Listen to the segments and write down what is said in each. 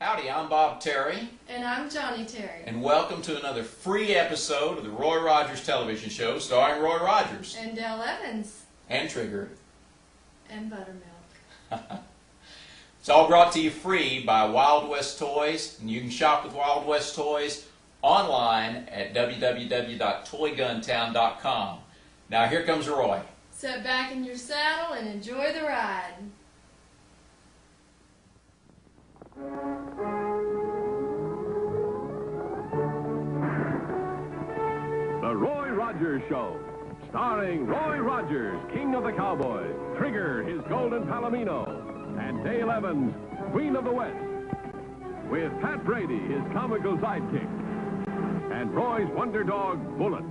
Howdy, I'm Bob Terry. And I'm Johnny Terry. And welcome to another free episode of the Roy Rogers television show starring Roy Rogers. And Dale Evans. And Trigger. And Buttermilk. It's all brought to you free by Wild West Toys. And you can shop with Wild West Toys online at www.toyguntown.com. Now here comes Roy. Sit back in your saddle and enjoy the ride. The Roy Rogers Show, starring Roy Rogers, King of the Cowboys, Trigger, his golden palomino, and Dale Evans, Queen of the West, with Pat Brady, his comical sidekick, and Roy's wonder dog, Bullet.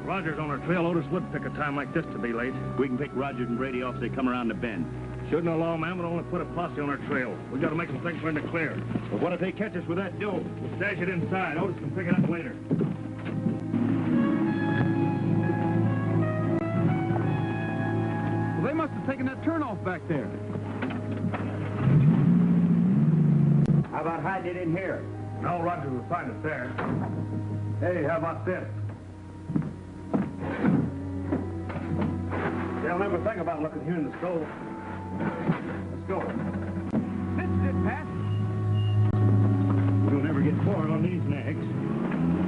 Rogers on our trail. Otis would pick a time like this to be late. We can pick Rogers and Brady off as they come around the bend. Shouldn't have law, man, but only put a posse on our trail. We got to make some things for him to clear. But what if they catch us with that dope? We'll stash it inside. Otis can pick it up later. Well, they must have taken that turnoff back there. How about hiding it in here? No, Rogers will find us there. Hey, how about this? They'll never think about looking here in the stove. Let's go. This is it, Pat. We'll never get far on these nags.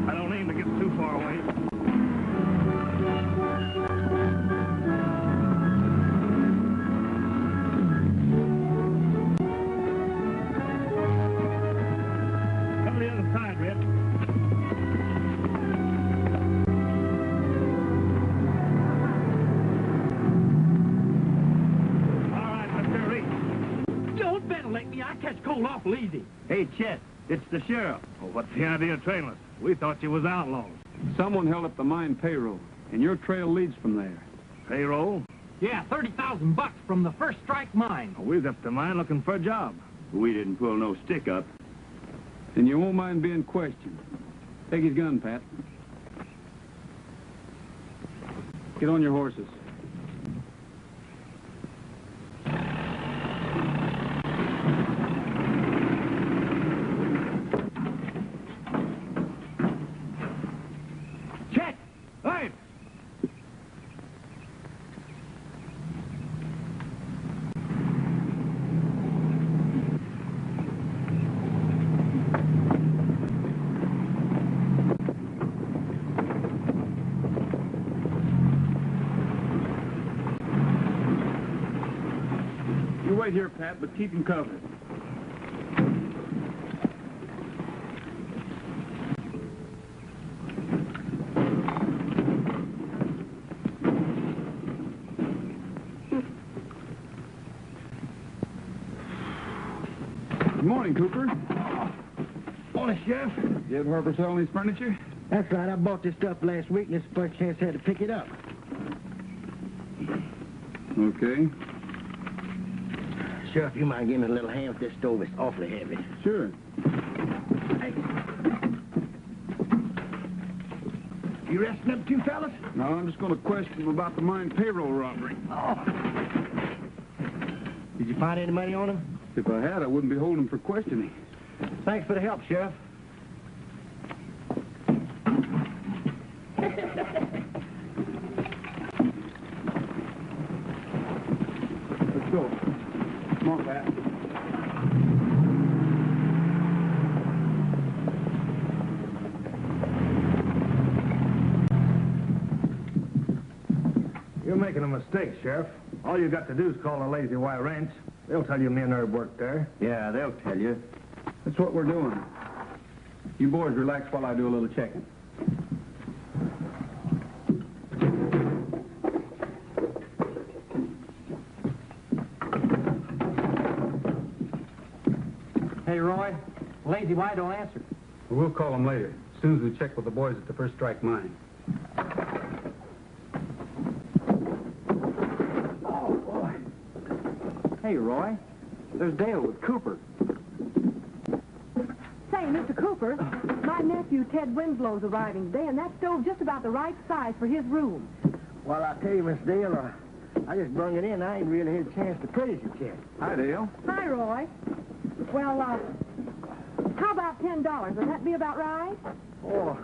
I don't aim to get too far away. Come to the other side, Red. I catch cold awful easy. Hey, Chet, it's the sheriff. Well, what's the idea of trailing us? We thought you was outlaws. Someone held up the mine payroll, and your trail leads from there. Payroll? Yeah, $30,000 from the first strike mine. Well, we left the mine looking for a job. We didn't pull no stick up. Then you won't mind being questioned. Take his gun, Pat. Get on your horses. Wait here, Pat, but keep him covered. Good morning, Cooper. Morning, Sheriff. You ever harbor sell any furniture? That's right. I bought this stuff last week, and this is the first chance I had to pick it up. Okay. Sheriff, you mind giving me a little hand with this stove? It's awfully heavy. Sure. Thanks. You resting up two fellas? No, I'm just going to question him about the mine payroll robbery. Oh. Did you find any money on him? If I had, I wouldn't be holding him for questioning. Thanks for the help, Sheriff. Let's go. Come on, Pat. You're making a mistake, Sheriff. All you got to do is call the Lazy Y Ranch. They'll tell you men there work there. Yeah, they'll tell you. That's what we're doing. You boys relax while I do a little checking. Hey, Roy, Lazy White don't answer. We'll call him later, as soon as we check with the boys at the First Strike Mine. Oh, boy. Hey, Roy, there's Dale with Cooper. Say, Mr. Cooper, my nephew Ted Winslow's arriving today, and that stove's just about the right size for his room. Well, I tell you, Miss Dale, I just brung it in. I ain't really had a chance to praise it yet. Hi, Dale. Hi, Roy. Well, how about $10? Would that be about right? Oh,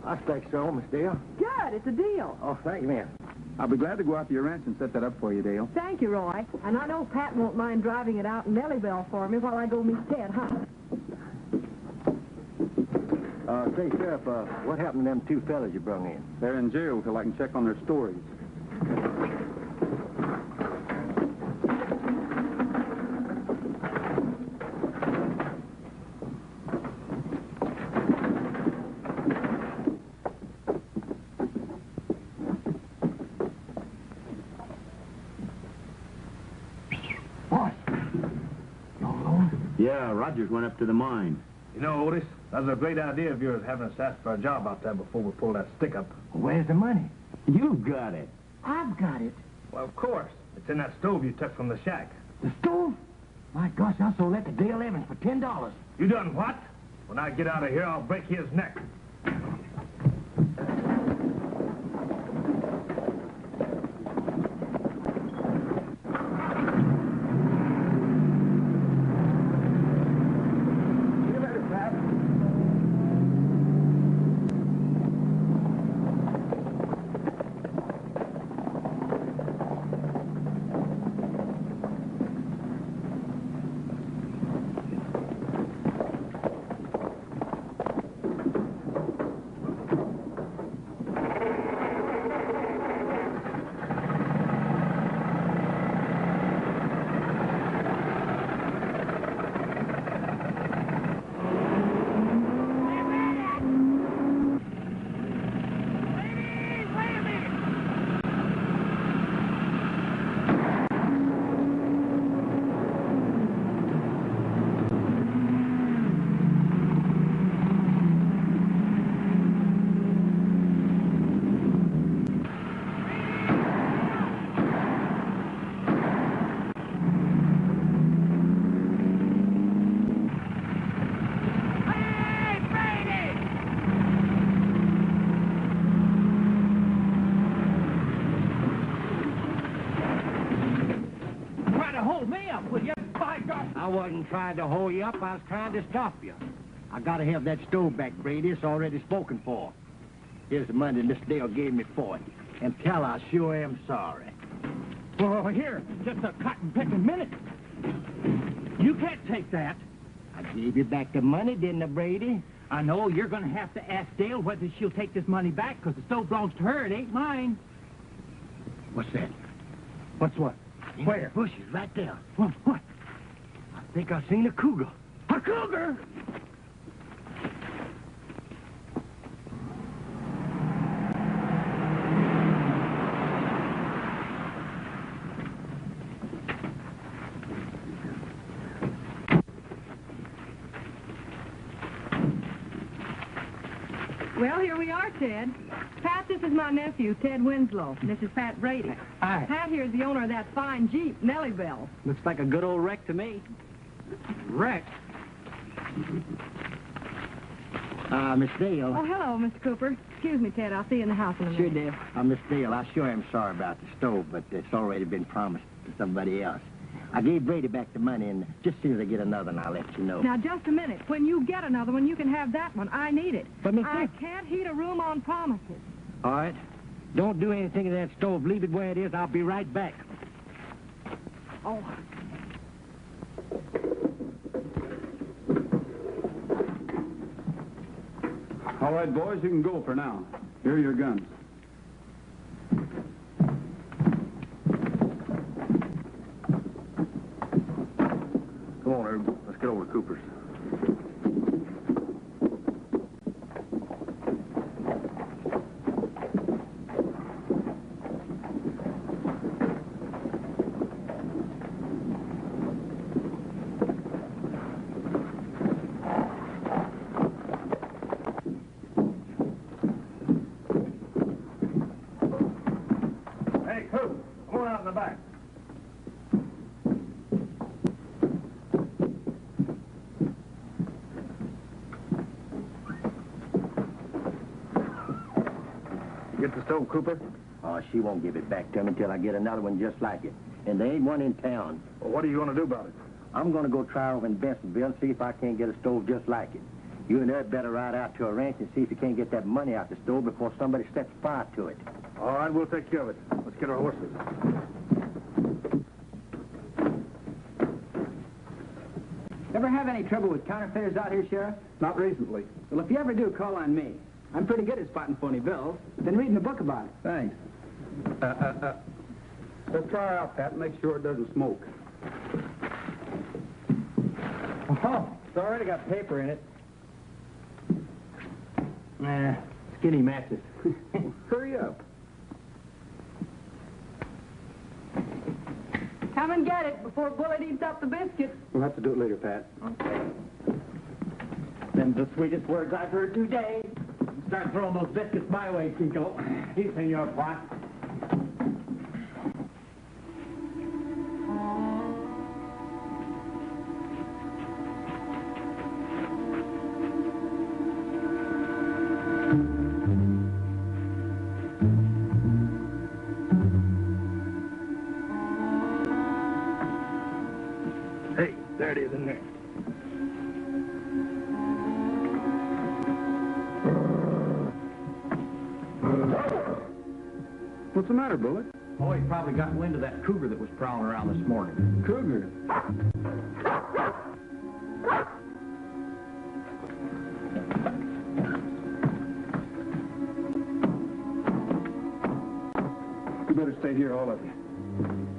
I expect so, Miss Dale. Good, it's a deal. Oh, thank you, ma'am. I'll be glad to go out to your ranch and set that up for you, Dale. Thank you, Roy. And I know Pat won't mind driving it out in Nellybell for me while I go meet Ted, huh? Say, Sheriff, what happened to them two fellas you brung in? They're in jail till I can check on their stories. Yeah, Rogers went up to the mine. You know, Otis, that was a great idea of yours having us ask for a job out there before we pull that stick up. Where's the money? You've got it. I've got it. Well, of course. It's in that stove you took from the shack. The stove? My gosh, I sold that to Dale Evans for $10. You done what? When I get out of here, I'll break his neck. I wasn't trying to hold you up. I was trying to stop you. I gotta have that stove back, Brady. It's already spoken for. Here's the money Miss Dale gave me for it. And tell her I sure am sorry. Well, here, just a cotton-picking minute. You can't take that. I gave you back the money, didn't I, Brady? I know you're going to have to ask Dale whether she'll take this money back, because the stove belongs to her. It ain't mine. What's that? What's what? In Where? the bushes, right there. What? I think I seen a cougar. A cougar? Well, here we are, Ted. Pat, this is my nephew, Ted Winslow. And this is Pat Brady. Hi. Pat here's the owner of that fine Jeep, Nellybell. Looks like a good old wreck to me. Wreck? Miss Dale. Oh, hello, Mr. Cooper. Excuse me, Ted. I'll see you in the house in a Sure, minute. Dale. Miss Dale, I sure am sorry about the stove, but it's already been promised to somebody else. I gave Brady back the money, and just as soon as I get another one, I'll let you know. Now, just a minute. When you get another one, you can have that one. I need it. But, Miss I Dale... can't heat a room on promises. All right. Don't do anything to that stove. Leave it where it is. I'll be right back. Oh. All right, boys, you can go for now. Here are your guns. Come on, Herb. Let's get over to Cooper's. get the stove, Cooper? Oh, she won't give it back to me until I get another one just like it. And there ain't one in town. Well, what are you going to do about it? I'm going to go try over in Bensenville and see if I can't get a stove just like it. You and her better ride out to a ranch and see if you can't get that money out the stove before somebody sets fire to it. All right, we'll take care of it. Let's get our horses. Ever have any trouble with counterfeiters out here, Sheriff? Not recently. Well, if you ever do, call on me. I'm pretty good at spotting phony bills. Been reading a book about it. Thanks. Let's try her out, Pat, and make sure it doesn't smoke. Oh, it's already got paper in it. Skinny matches. Hurry up. Come and get it before Bullet eats up the biscuit. We'll have to do it later, Pat. Okay. Them the sweetest words I've heard today. Start throwing those biscuits my way, Chico. He's in your pot. Hey, there it is in there. What's the matter, Bullet? Oh, he probably got wind of that cougar that was prowling around this morning. Cougar. You better stay here, all of you.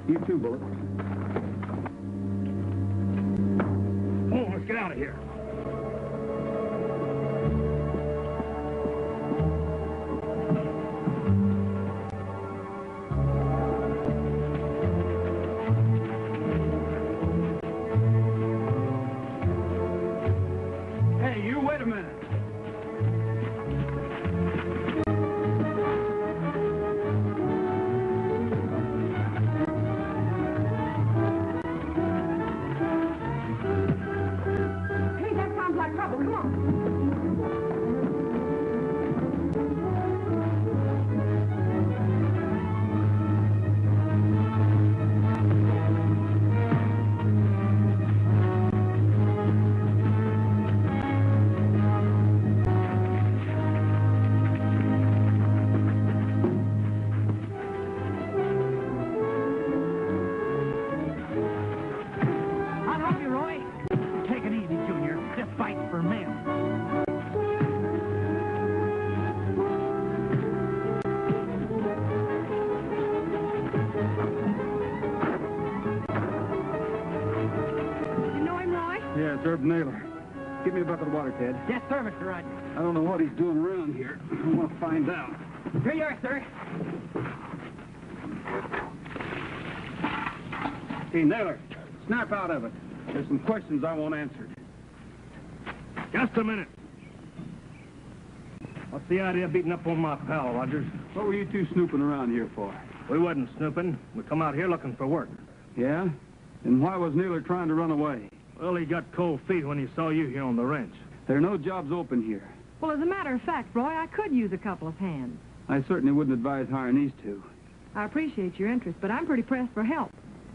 You too, Bullet. Oh, let's get out of here. Hey, you wait a minute. Hey, that sounds like trouble. Come on. I'll help you, Roy. Take it easy, Junior. This fight's for men. You know him, Roy? Yeah, it's Herb Naylor. Give me a bucket of water, Ted. Yes, sir, Mr. Rogers. I don't know what he's doing around here. I want to find out. Here you are, sir. Hey, Naylor, snap out of it. There's some questions I want answered. Just a minute. What's the idea of beating up on my pal, Rogers? What were you two snooping around here for? We wasn't snooping. We come out here looking for work. Yeah? And why was Naylor trying to run away? Well, he got cold feet when he saw you here on the ranch. There are no jobs open here. Well, as a matter of fact, Roy, I could use a couple of hands. I certainly wouldn't advise hiring these two. I appreciate your interest, but I'm pretty pressed for help.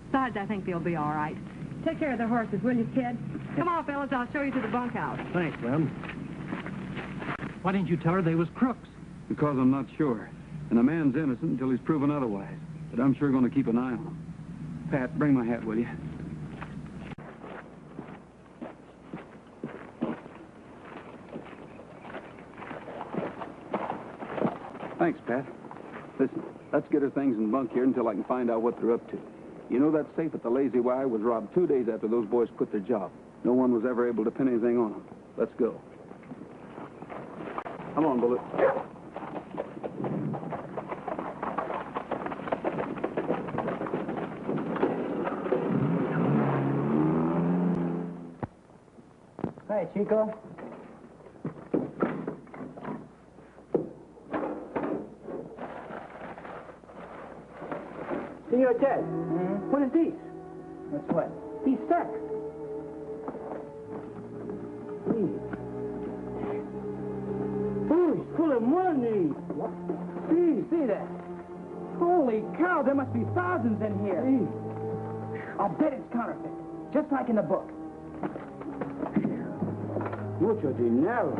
Besides, I think they'll be all right. Take care of the horses, will you, Ted? Come on, fellas, I'll show you to the bunkhouse. Thanks, Lem. Why didn't you tell her they was crooks? Because I'm not sure. And a man's innocent until he's proven otherwise. But I'm sure going to keep an eye on him. Pat, bring my hat, will you? Thanks, Pat. Listen, let's get her things and bunk here until I can find out what they're up to. You know that safe at the Lazy Y was robbed 2 days after those boys quit their job. No one was ever able to pin anything on them. Let's go. Come on, Bullet. Hi, Chico. Senor Ted, what is this? What's what? He's stuck. Oh, he's full of money. What? See. me that. Holy cow, there must be thousands in here. I'll bet it's counterfeit, just like in the book. Mucho dinero.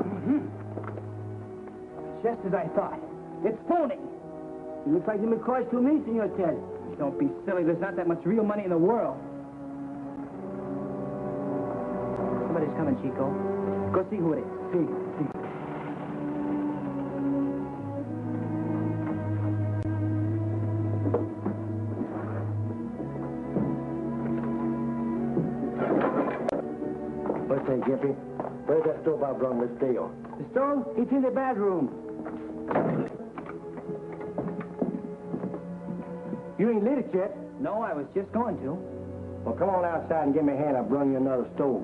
Just as I thought. It's phony. It looks like the McCoys to me, Senor Ted. Don't be silly. There's not that much real money in the world. Somebody's coming, Chico. Go see who it is. See. What's that, Gippy? Where's that stove I brought Miss Dale? The stove? It's in the bedroom. You ain't lit it yet. No, I was just going to. Well, come on outside and give me a hand. I'll bring you another stove.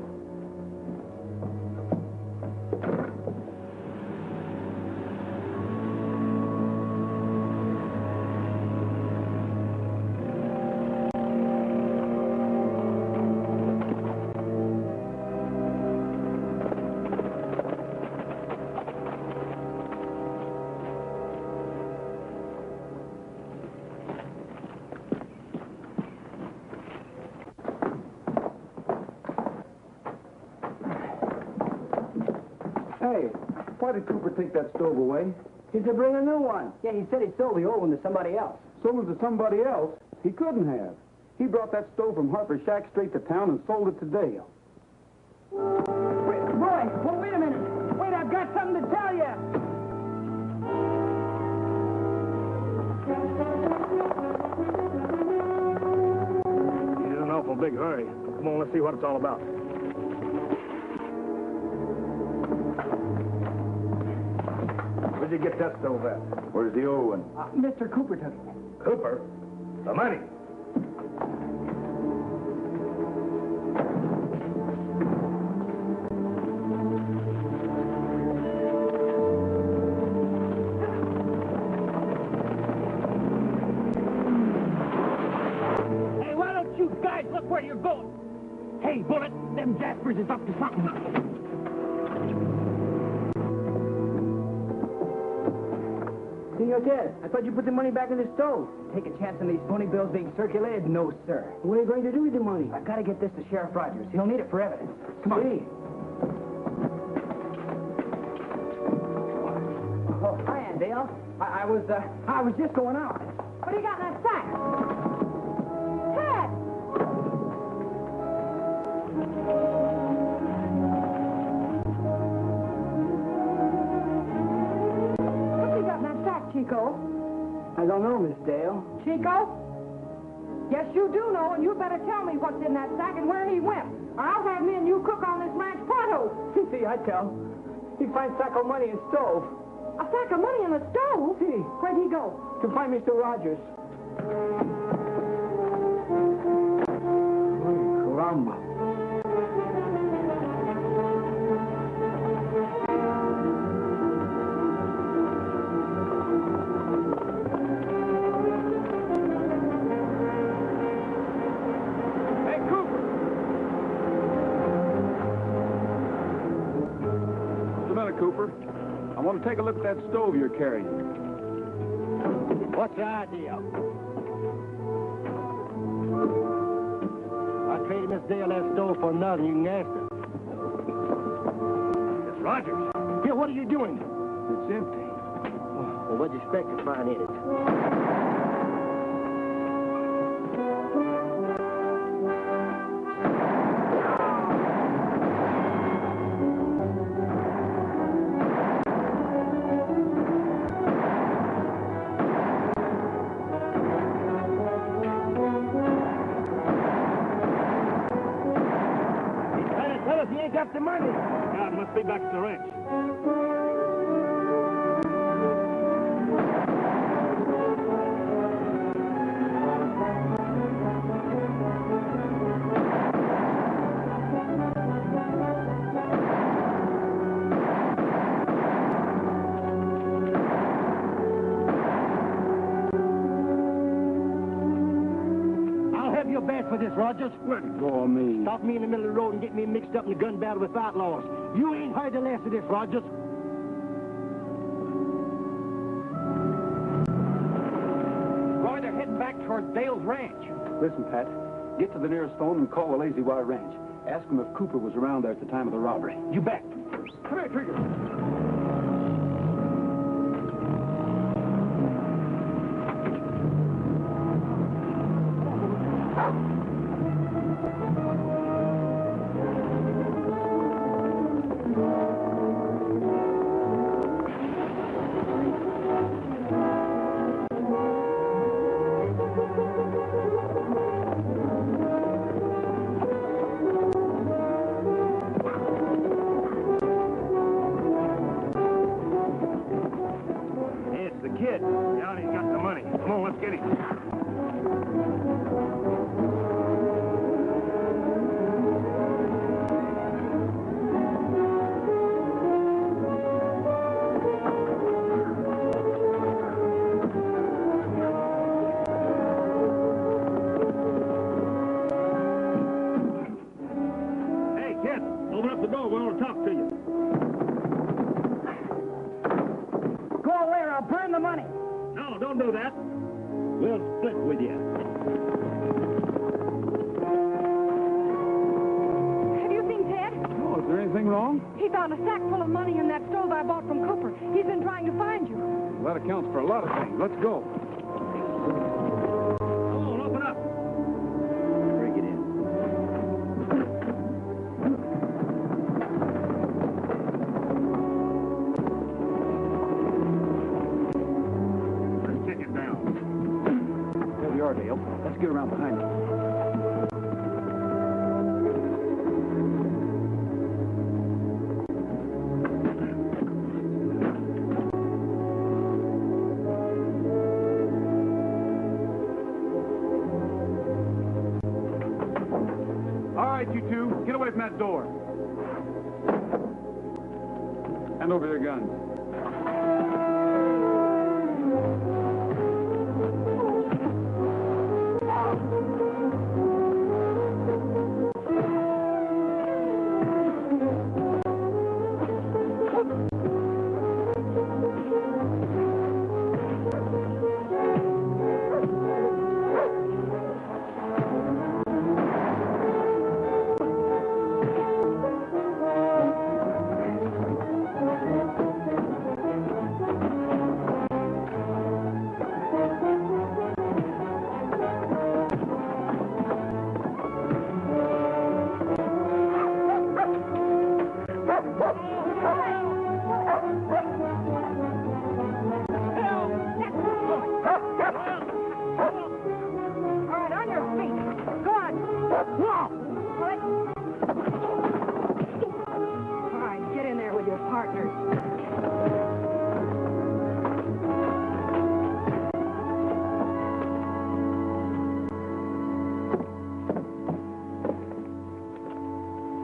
Hey, why did Cooper take that stove away? He's to bring a new one. Yeah, he said he sold the old one to somebody else. Sold it to somebody else? He couldn't have. He brought that stove from Harper's Shack straight to town and sold it to Dale. Wait, Roy, wait a minute. Wait, I've got something to tell you. He's in an awful big hurry. Come on, let's see what it's all about. Where'd you get that stove at? Where's the old one? Mr. Cooper took it. Cooper? The money. Hey, why don't you guys look where you're going? Hey, Bullet, them Jaspers is up to something. Senor Ted, I thought you put the money back in the stove. Take a chance on these phony bills being circulated? No, sir. What are you going to do with the money? I've got to get this to Sheriff Rogers. He'll need it for evidence. Come on. See. Oh, hi, Aunt Dale. I was just going out. What do you got in that sack? Ted! What do you got in that sack, Chico? I don't know, Miss Dale. Chico? Yes, you do know, and you better tell me what's in that sack and where he went, or I'll have me and you cook on this ranch pronto. See, I tell. He finds sack of money in stove. A sack of money in the stove? See. Where'd he go? To find Mr. Rogers. Caramba. Hey, Cooper! What's the matter, Cooper? I want to take a look at that stove you're carrying. What's the idea? I traded Miss Dale that stove for nothing. You can ask her. It's Rogers. Here, what are you doing? It's empty. Well, what do you expect to find in it? Tell us he ain't got the money. God, must be back at the ranch. I'll have your bad for this, Rogers. Let go of me. Stop me in the middle of the road and get me mixed up in a gun battle with outlaws. You ain't heard the last of this, Rogers. towards Dale's ranch. Listen, Pat, get to the nearest phone and call the Lazy Y Ranch. Ask him if Cooper was around there at the time of the robbery. You bet. Come here, Trigger. Kid, now he's got the money. Come on, let's get him. Hey, kid, open up the door. We want to talk to you. Go away or I'll burn the money. No, don't do that. We'll split with you. Have you seen Ted? Oh, is there anything wrong? He found a sack full of money in that stove I bought from Cooper. He's been trying to find you. Well, that accounts for a lot of things. Let's go. Come on, open up. Break it in. Let's take it down. There we are, Dale. Let's get around behind you. All right, you two, get away from that door. Hand over your guns.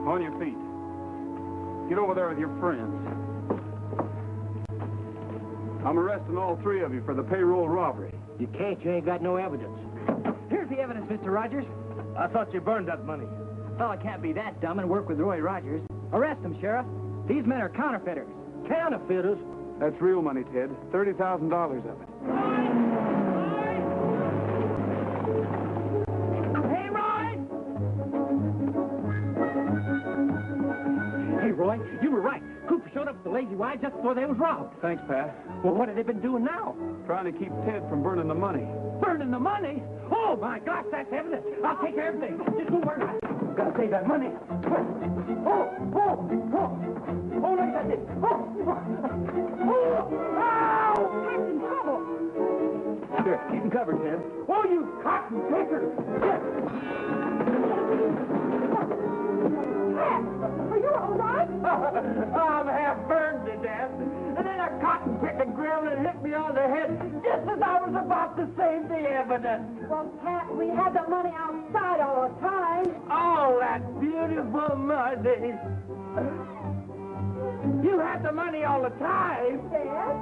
On your feet. Get over there with your friends. I'm arresting all three of you for the payroll robbery. You can't. You ain't got no evidence. Here's the evidence, Mr. Rogers. I thought you burned that money. Fella can't be that dumb and work with Roy Rogers. Arrest him, Sheriff. These men are counterfeiters. Counterfeiters? That's real money, Ted. $30,000 of it. Hey, Roy! Hey, Roy, you were right. Cooper showed up at the Lazy Y just before they was robbed. Thanks, Pat. Well, what have they been doing now? Trying to keep Ted from burning the money. Burning the money? Oh, my gosh, that's evidence. I'll take care of everything. Just go work on it. Gotta save that money. Oh, look at this. Ow! He's in trouble. Here, keep him covered, Ted. Oh, you cotton picker. Are you all right? I'm half burned to death. And then a cotton picker gremlin hit me on the head just as I was about to save the evidence. Well, Pat, we had the money outside all the time. All that beautiful money. You had the money all the time. Yes?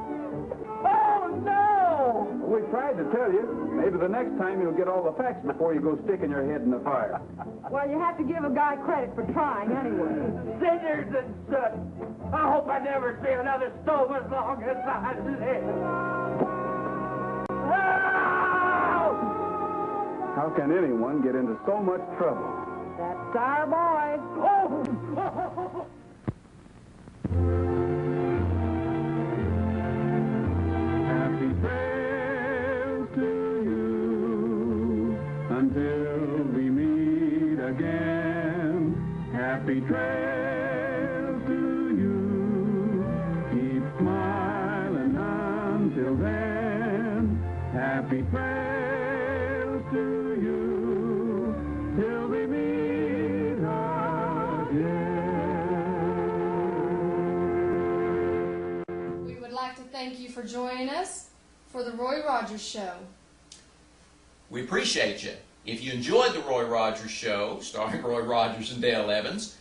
Oh, no! We tried to tell you. Maybe the next time you'll get all the facts before you go sticking your head in the fire. Well, you have to give a guy credit for trying anyway. Sinners and such. I hope I never see another stove as long as I live. Oh! can anyone get into so much trouble? That's our boy. Oh! Happy trails to you until we meet again. Happy trails to you. Keep smiling until then. Happy trails to you till we meet again. We would like to thank you for joining us for the Roy Rogers Show. We appreciate you. If you enjoyed the Roy Rogers Show, starring Roy Rogers and Dale Evans,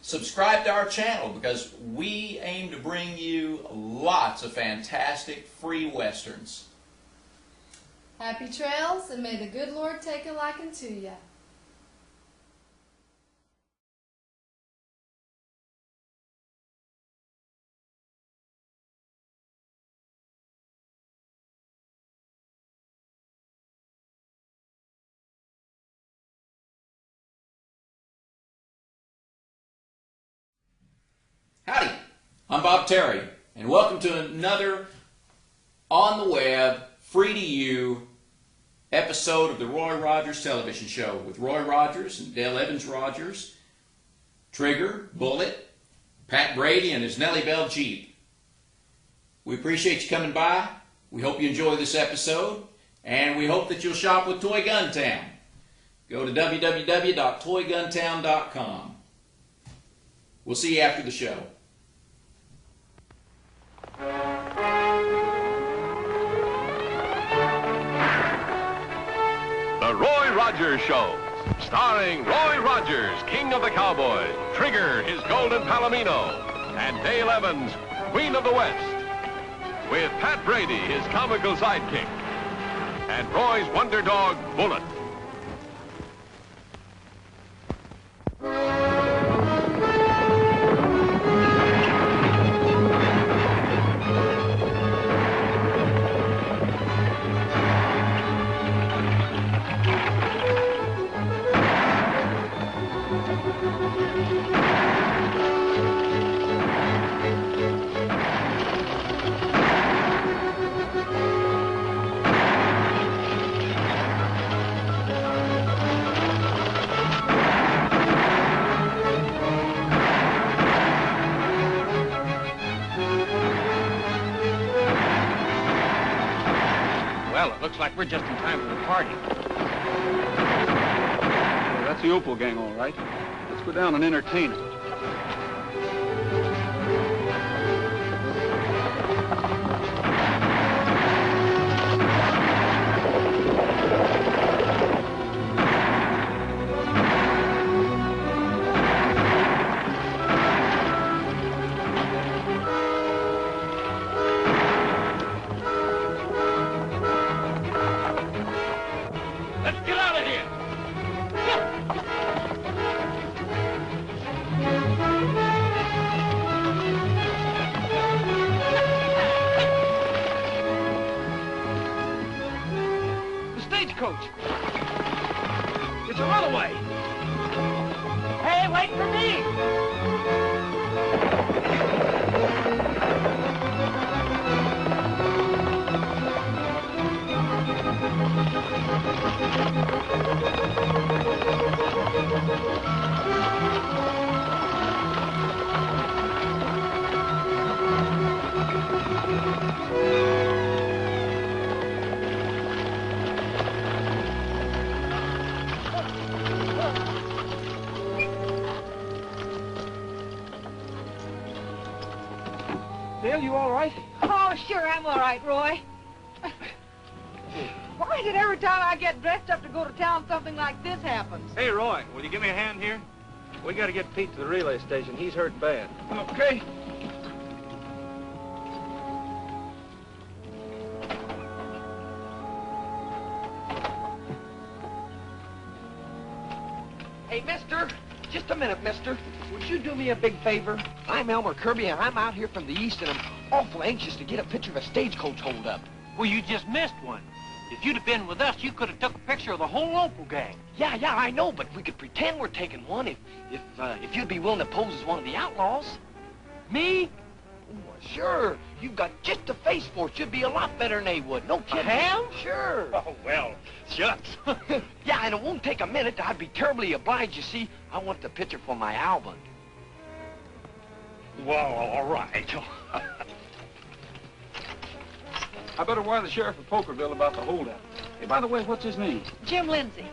subscribe to our channel because we aim to bring you lots of fantastic free westerns. Happy trails, and may the good Lord take a liking to you. Howdy, I'm Bob Terry, and welcome to another on the web, free to you episode of the Roy Rogers television show with Roy Rogers and Dale Evans Rogers, Trigger, Bullet, Pat Brady and his Nellie Bell Jeep. We appreciate you coming by. We hope you enjoy this episode, and we hope that you'll shop with Toy Gun Town. Go to www.toyguntown.com. We'll see you after the show. The Roy Rogers Show, starring Roy Rogers, King of the Cowboys, Trigger, his Golden Palomino, and Dale Evans, Queen of the West, with Pat Brady, his comical sidekick, and Roy's wonder dog, Bullet. Well, it looks like we're just in time for the party. Yeah, that's the Opal gang, all right. Let's go down and entertain them. Let's get out of here! The stagecoach! It's a runaway! Hey, wait for me! Dale, you all right? Oh, sure, I'm all right, Roy. Why is it every time I get dressed up to go to town, something like this happens? Hey, Roy, will you give me a hand here? We got to get Pete to the relay station. He's hurt bad. Okay. Hey, mister, just a minute, mister. Would you do me a big favor? I'm Elmer Kirby, and I'm out here from the east, and I'm awful anxious to get a picture of a stagecoach hold up. Well, you just missed one. If you'd have been with us, you could have took a picture of the whole Opal gang. Yeah, I know, but we could pretend we're taking one if you'd be willing to pose as one of the outlaws. Me? Oh, sure. You've got just the face for it. You'd be a lot better than they would. No kidding. I am? Sure. Oh, well, shucks. Yeah, and it won't take a minute. I'd be terribly obliged. You see, I want the picture for my album. Well, all right. I better wire the sheriff of Pokerville about the holdup. Hey, by the way, what's his name? Jim Lindsay.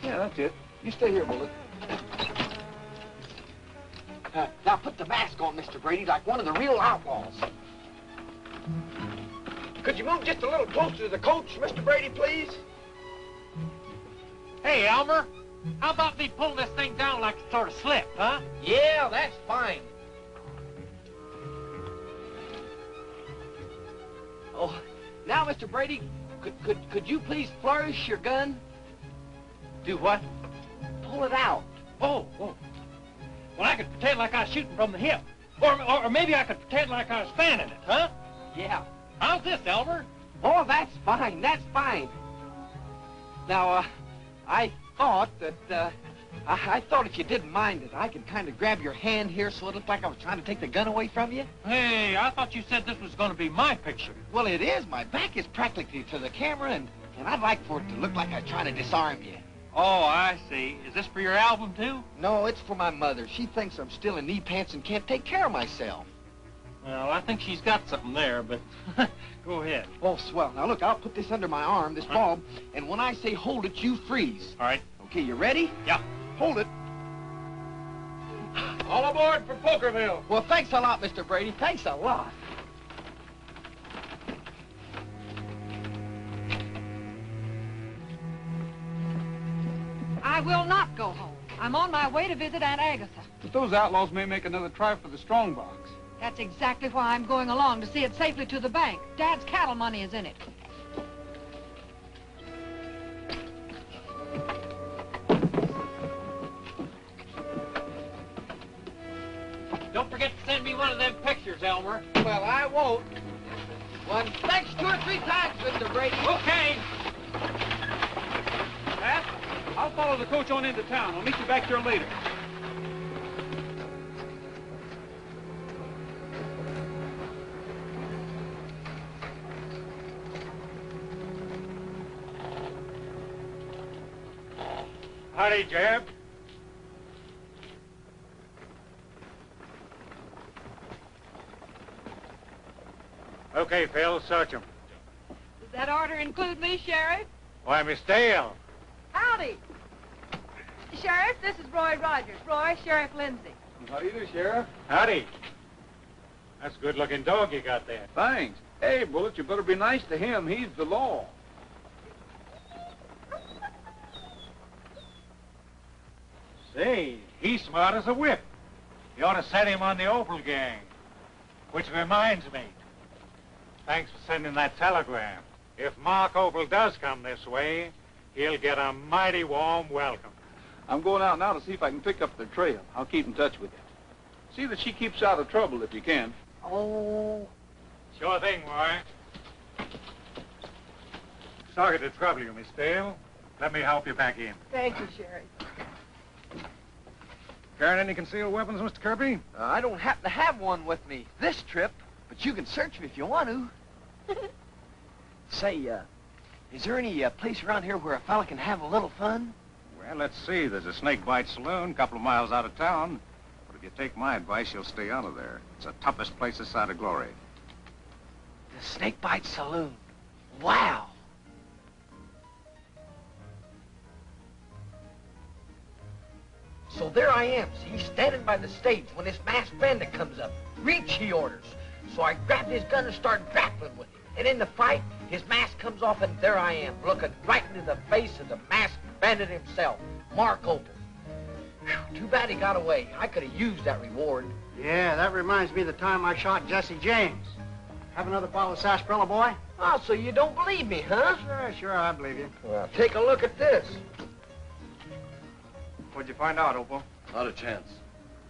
Yeah, that's it. You stay here, Bullet. Now put the mask on, Mr. Brady, like one of the real outlaws. Could you move just a little closer to the coach, Mr. Brady, please? Hey, Elmer, how about me pulling this thing down like it sort of slipped, huh? Yeah, that's fine. Oh, now, Mr. Brady, could you please flourish your gun? Do what? Pull it out. Oh. Well, I could pretend like I was shooting from the hip. Or maybe I could pretend like I was fanning it, huh? Yeah. How's this, Elmer? Oh, that's fine. That's fine. Now, I thought that, I thought if you didn't mind it, I could kind of grab your hand here so it looked like I was trying to take the gun away from you. Hey, I thought you said this was going to be my picture. Well, it is. My back is practically to the camera, and I'd like for it to look like I'm trying to disarm you. Oh, I see. Is this for your album, too? No, it's for my mother. She thinks I'm still in knee pants and can't take care of myself. Well, I think she's got something there, but go ahead. Oh, swell. Now, look, I'll put this under my arm, this bulb, and when I say hold it, you freeze. All right. Okay, you ready? Yeah. Hold it. All aboard for Pokerville. Well, thanks a lot, Mr. Brady. Thanks a lot. I will not go home. I'm on my way to visit Aunt Agatha. But those outlaws may make another try for the strong box. That's exactly why I'm going along, to see it safely to the bank. Dad's cattle money is in it. Don't forget to send me one of them pictures, Elmer. Well, I won't. Well, thanks 2 or 3 times, Mr. Brady. Okay. Pat, I'll follow the coach on into town. I'll meet you back there later. Howdy, Jeb. Okay, Phil, search him. Does that order include me, Sheriff? Why, Miss Dale. Howdy. Sheriff, this is Roy Rogers. Roy, Sheriff Lindsay. How do you do, Sheriff? Howdy. That's a good-looking dog you got there. Thanks. Hey, Bullet, you better be nice to him. He's the law. Say, he's smart as a whip. You ought to set him on the Opal gang. Which reminds me, thanks for sending that telegram. If Mark Opal does come this way, he'll get a mighty warm welcome. I'm going out now to see if I can pick up their trail. I'll keep in touch with you. See that she keeps out of trouble if you can. Oh. Sure thing, Roy. Sorry to trouble you, Miss Dale. Let me help you back in. Thank you, Sheriff. Carrying any concealed weapons, Mr. Kirby? I don't happen to have one with me this trip, but you can search me if you want to. Say, is there any place around here where a fella can have a little fun? Well, let's see. There's a snake-bite saloon a couple of miles out of town. But if you take my advice, you'll stay out of there. It's the toughest place this side of Glory. The Snakebite Saloon. Wow. So there I am, see, standing by the stage when this masked bandit comes up. Reach, he orders. So I grabbed his gun and started grappling with him. And in the fight, his mask comes off, and there I am, looking right into the face of the masked bandit himself, Mark Opal. Whew, too bad he got away. I could have used that reward. Yeah, that reminds me of the time I shot Jesse James. Have another bottle of sarsaparilla, boy? Oh, so you don't believe me, huh? Sure, I believe you. Well, take a look at this. What'd you find out, Opal? Not a chance.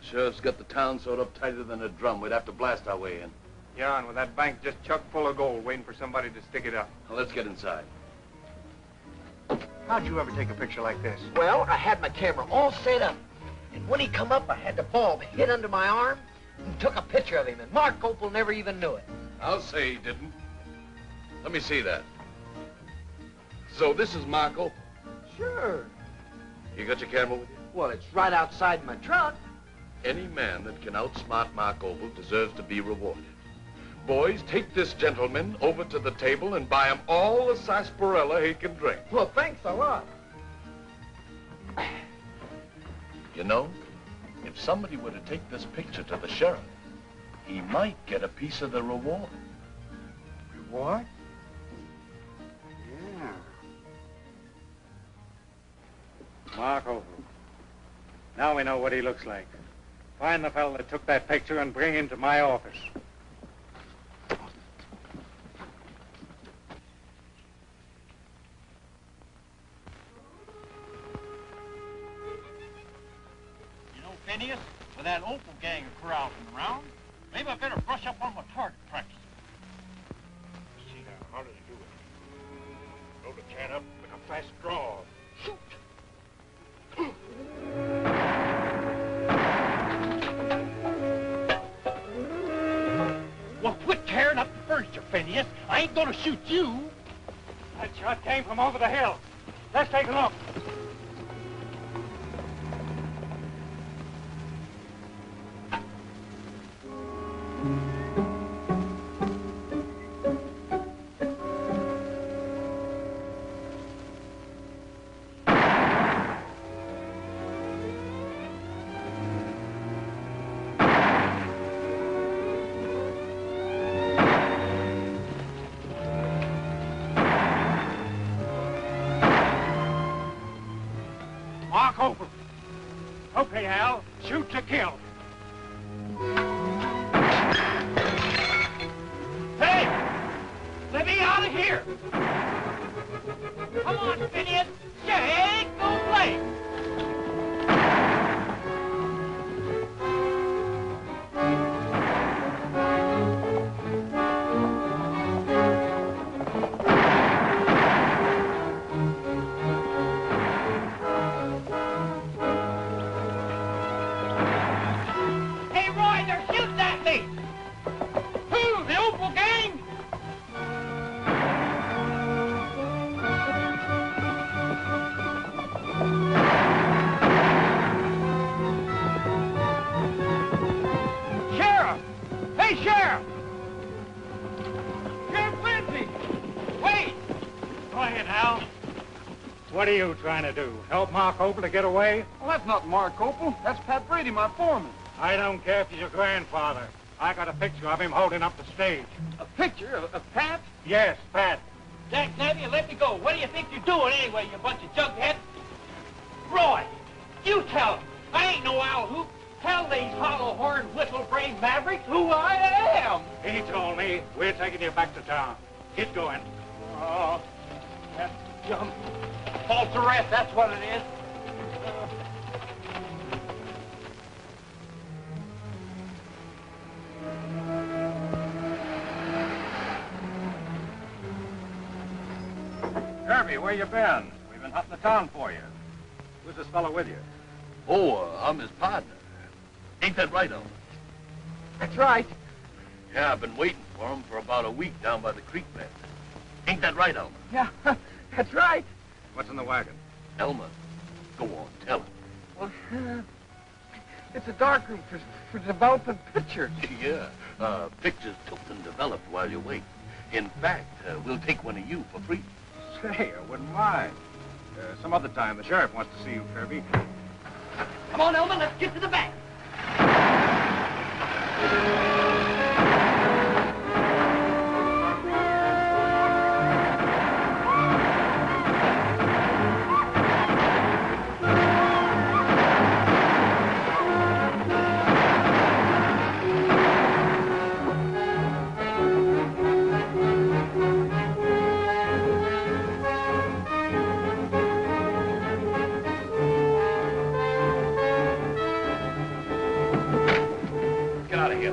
The sheriff's got the town sewed up tighter than a drum. We'd have to blast our way in. Yeah, and with that bank just chock full of gold, waiting for somebody to stick it up. Now, let's get inside. How'd you ever take a picture like this? Well, I had my camera all set up. And when he come up, I had the bulb hit under my arm and took a picture of him. And Mark Opal never even knew it. I'll say he didn't. Let me see that. So this is Mark Opal. Sure. You got your camera with you? Well, it's right outside my truck. Any man that can outsmart Mark Opal deserves to be rewarded. Boys, take this gentleman over to the table and buy him all the sarsaparilla he can drink. Well, thanks a lot. You know, if somebody were to take this picture to the sheriff, he might get a piece of the reward. Reward? Yeah. Mark Opal. Now we know what he looks like. Find the fellow that took that picture and bring him to my office. Phineas, with that Opal gang carousing around, maybe I better brush up on my target practice. Let's see now, how does he do it? Throw the can up, make a fast draw. Shoot! Well, quit tearing up the furniture, Phineas. I ain't gonna shoot you. That shot came from over the hill. Let's take a look. Mark Opal. Okay, Al. Shoot to kill. Hey! Let me out of here! Come on, Phineas! Shake, go play! What are you trying to do? Help Mark Opal to get away? Well, that's not Mark Opal. That's Pat Brady, my foreman. I don't care if he's your grandfather. I got a picture of him holding up the stage. A picture of Pat? Yes, Pat. Jack Navy, let me go. What do you think you're doing anyway, you bunch of jugheads? Roy, you tell him. I ain't no owl hoop. Tell these hollow-horned, whistle-brained mavericks who I am. He told me. We're taking you back to town. Get going. Oh, that jump. False arrest, that's what it is. Kirby, where you been? We've been hunting the town for you. Who's this fellow with you? Oh, I'm his partner. Ain't that right, Elmer? That's right. Yeah, I've been waiting for him for about a week down by the creek bed. Ain't that right, Elmer? Yeah, that's right. What's in the wagon? Elmer, go on, tell him. Well, it's a darkroom for developing pictures. Yeah, pictures took and developed while you wait. In fact, we'll take one of you for free. Say, I wouldn't mind. Some other time, the sheriff wants to see you, Kirby. Come on, Elmer, let's get to the back. Get out of here.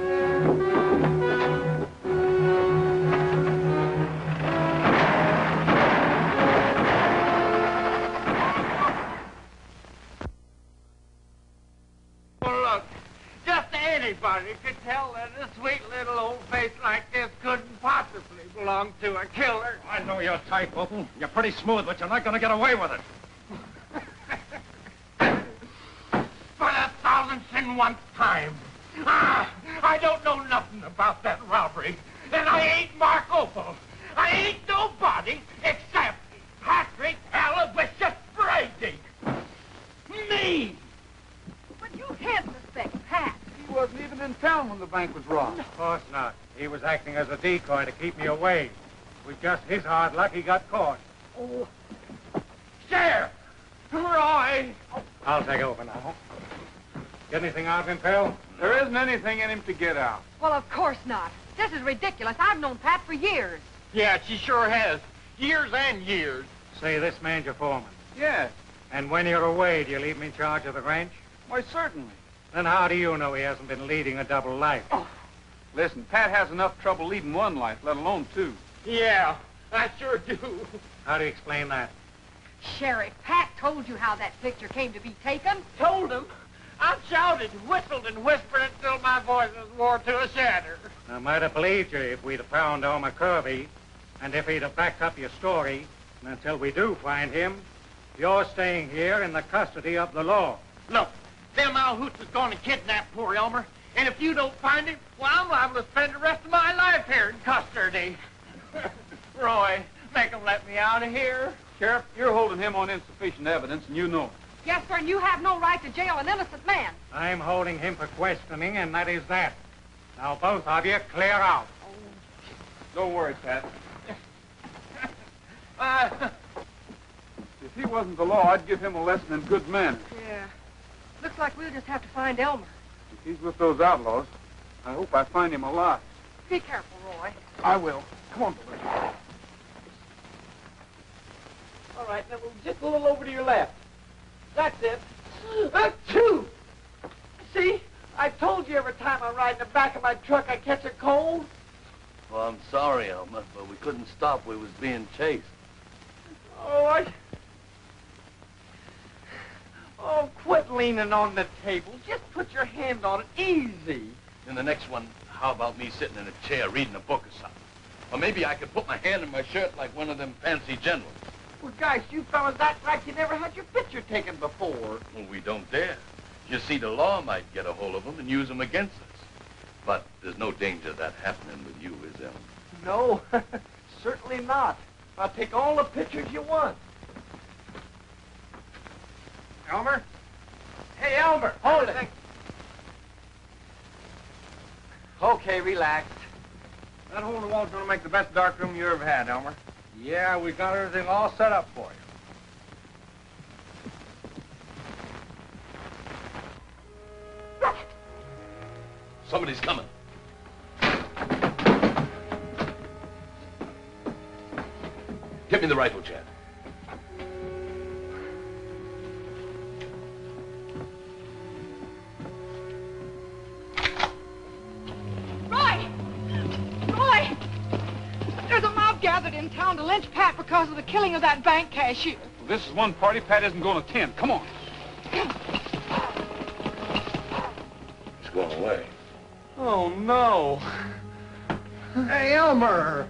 Anybody could tell that a sweet little old face like this couldn't possibly belong to a killer. I know your type, Opal. You're pretty smooth, but you're not going to get away with it. For the 1001st time. I don't know nothing about that robbery. And I ain't Mark Opal. I ain't nobody except Patrick Aloysius Brady. Me! But you can't suspect Pat. He wasn't even in town when the bank was robbed. Of course not. He was acting as a decoy to keep me away. With just his hard luck, he got caught. Oh. Sheriff! Roy! I'll take over now. Get anything out of him, Phil? There isn't anything in him to get out. Well, of course not. This is ridiculous. I've known Pat for years. Yeah, she sure has. Years and years. Say, this man's your foreman. Yes. And when you're away, do you leave him in charge of the ranch? Why, certainly. Then how do you know he hasn't been leading a double life? Oh. Listen, Pat has enough trouble leading one life, let alone two. Yeah, I sure do. How do you explain that? Sheriff, Pat told you how that picture came to be taken. Told him? I shouted, whistled, and whispered until my voice was wore to a shatter. I might have believed you if we'd have found Elmer Kirby, and if he'd have backed up your story. And until we do find him, you're staying here in the custody of the law. Look, them Alhoots is going to kidnap poor Elmer, and if you don't find him, well, I'm liable to spend the rest of my life here in custody. Roy, make him let me out of here. Sheriff, you're holding him on insufficient evidence, and you know it. Yes, sir, and you have no right to jail an innocent man. I'm holding him for questioning, and that is that. Now, both of you, clear out. Don't worry, Pat. If he wasn't the law, I'd give him a lesson in good manners. Yeah. Looks like we'll just have to find Elmer. If he's with those outlaws, I hope I find him alive. Be careful, Roy. I will. Come on, boys. All right, now just a little over to your left. That's it. Achoo! See? I told you every time I ride in the back of my truck I catch a cold. Well, I'm sorry, Elmer, but we couldn't stop. We was being chased. Oh, quit leaning on the table. Just put your hand on it easy. In the next one, how about me sitting in a chair reading a book or something? Or maybe I could put my hand in my shirt like one of them fancy generals. Well, guys, you fellas act like you never had your picture taken before. Well, we don't dare. You see, the law might get a hold of them and use them against us. But there's no danger of that happening with you, is there? No, certainly not. I'll take all the pictures you want. Elmer? Hey, Elmer, hold it. Okay, relax. That hole in the wall's going to make the best dark room you ever had, Elmer. Yeah, we got everything all set up for you. Somebody's coming. Get me the rifle, Chad. Roy! There's a mob gathered in town to lynch Pat because of the killing of that bank cashier. Well, this is one party Pat isn't going to attend. Come on. He's going away. Oh, no. Hey, Elmer!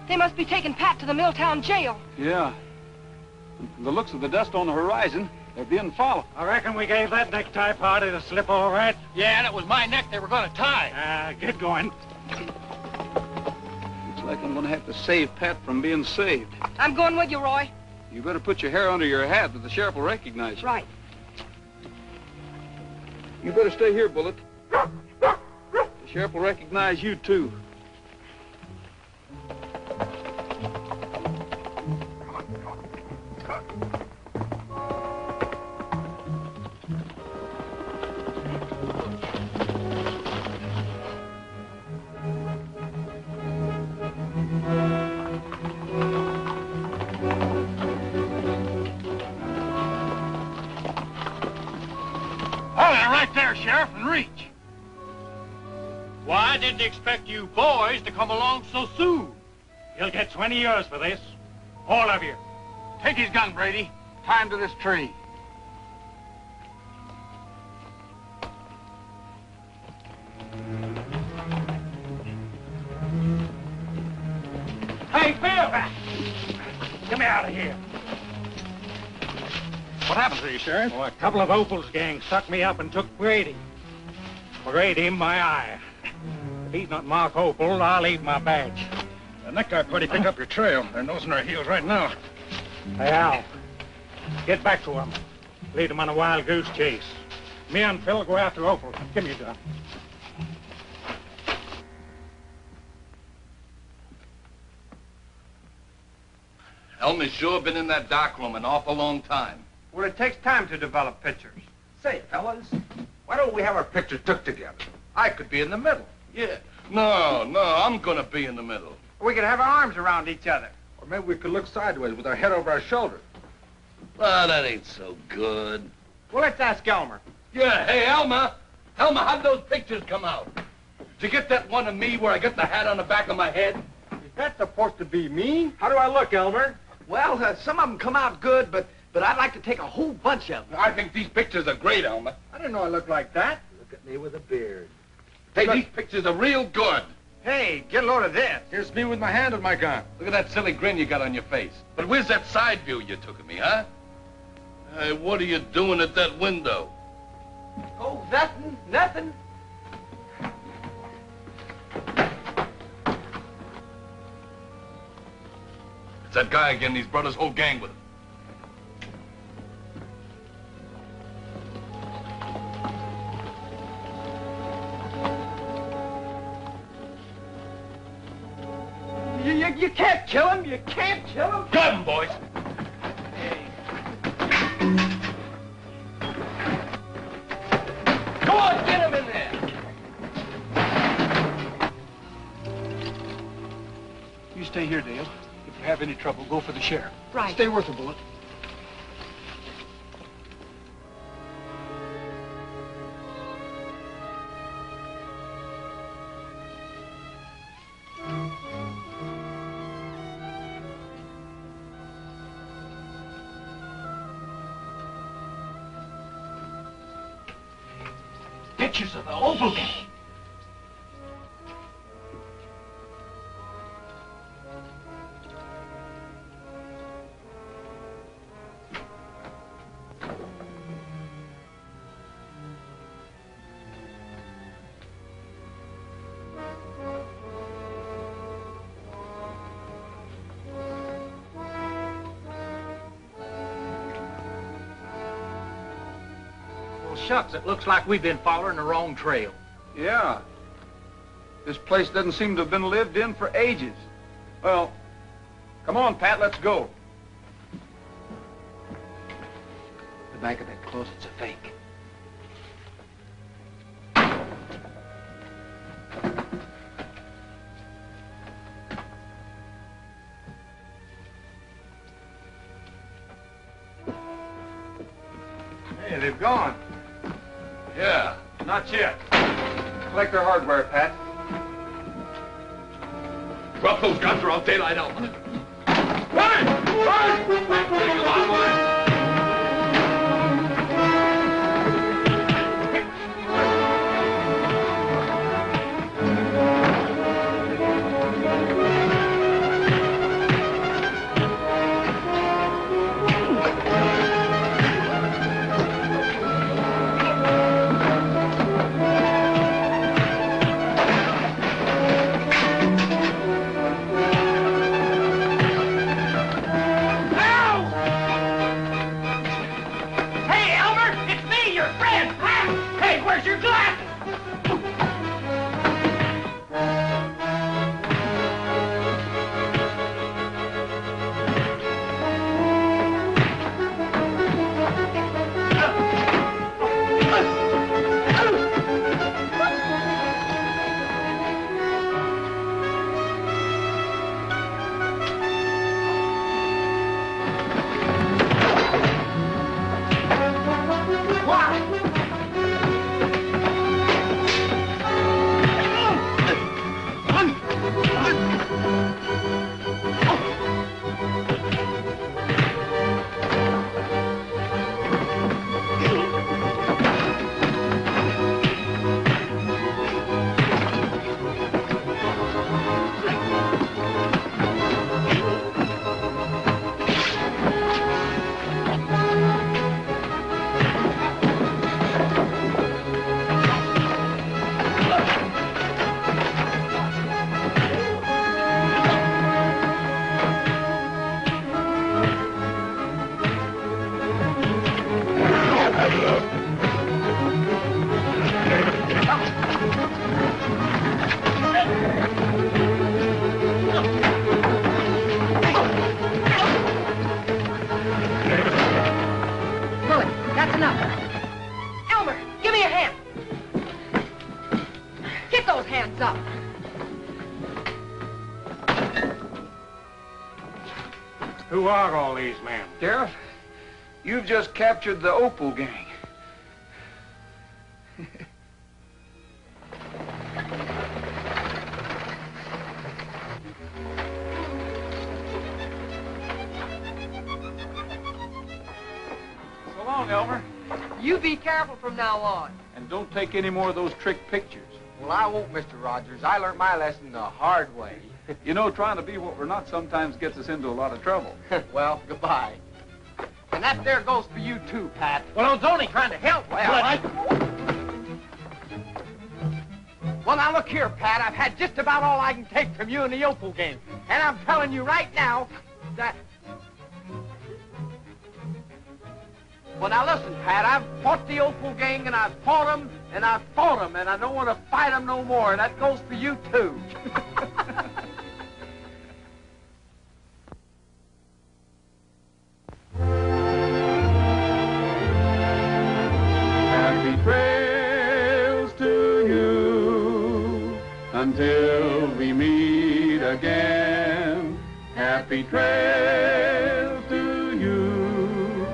They must be taking Pat to the Milltown jail. Yeah. From the looks of the dust on the horizon, they're being followed. I reckon we gave that necktie party the slip all right. Yeah, and it was my neck they were going to tie. Get going. Looks like I'm going to have to save Pat from being saved. I'm going with you, Roy. You better put your hair under your hat, or the sheriff will recognize you. Right. You better stay here, Bullet. The sheriff will recognize you, too. Hold it right there, Sheriff, and reach. Why, I didn't expect you boys to come along so soon. You'll get 20 years for this. All of you. Take his gun, Brady. Tie him to this tree. Hey, Phil! Get me out of here. What happened to you, Sheriff? Oh, a couple of Opal's gang sucked me up and took Brady. Brady, my eye. If he's not Mark Opal, I'll eat my badge. And that guy Brady picked up your trail. They're nosing our heels right now. Hey, Al, get back to him. Lead him on a wild goose chase. Me and Phil will go after Opal. Give me your gun. Elmer's sure been in that dark room an awful long time. Well, it takes time to develop pictures. Say, fellas, why don't we have our pictures took together? I could be in the middle. Yeah. No, I'm gonna be in the middle. We could have our arms around each other. Or maybe we could look sideways with our head over our shoulder. Oh, that ain't so good. Well, let's ask Elmer. Yeah, hey, Elmer, how'd those pictures come out? Did you get that one of me where I got the hat on the back of my head? Is that supposed to be me? How do I look, Elmer? Well, some of them come out good, but I'd like to take a whole bunch of them. I think these pictures are great, Elmer. I didn't know I looked like that. Look at me with a beard. Hey, these pictures are real good. Hey, get a load of this. Here's me with my hand on my gun. Look at that silly grin you got on your face. But where's that side view you took of me, huh? Hey, what are you doing at that window? Oh, nothing. It's that guy again. He's brought his whole gang with him. You can't kill him. You can't kill him. Grab him, boys. Go on, get him in there. You stay here, Dale. If you have any trouble, go for the sheriff. Right. Stay worth a bullet. Pictures of the Opal gang. Shucks, it looks like we've been following the wrong trail. Yeah. This place doesn't seem to have been lived in for ages. Well, come on, Pat, let's go. The back of that closet's a fake. Hey, they've gone. Yeah. Not yet. Collect their hardware, Pat. Drop those guns or I'll daylight Elmer. Run! Come on, boys. bullet. That's enough. Elmer, give me a hand. Get those hands up. Who are all these men? Sheriff, you've just captured the Opal gang. So long, Elmer. You be careful from now on. And don't take any more of those trick pictures. Well, I won't, Mr. Rogers. I learned my lesson the hard way. You know, trying to be what we're not sometimes gets us into a lot of trouble. Well, goodbye. And that there goes for you, too, Pat. Well, I was only trying to help. Well, now, look here, Pat. I've had just about all I can take from you in the Opal game. And I'm telling you right now that... Well, now, listen, Pat. I've fought the Opal gang, and I've fought them, and I've fought them, and I don't want to fight them no more. And that goes for you, too. Happy trails to you until we meet again. Happy trails to you.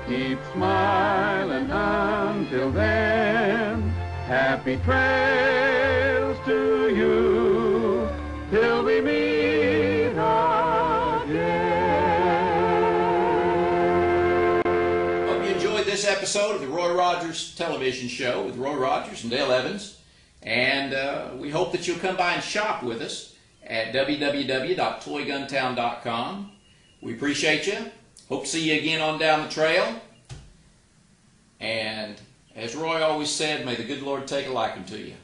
Keep smiling until then. Happy trails to you till we meet again. Hope you enjoyed this episode of the Roy Rogers Television Show with Roy Rogers and Dale Evans. And we hope that you'll come by and shop with us at www.toyguntown.com. We appreciate you. Hope to see you again on down the trail. And as Roy always said, may the good Lord take a liking to you.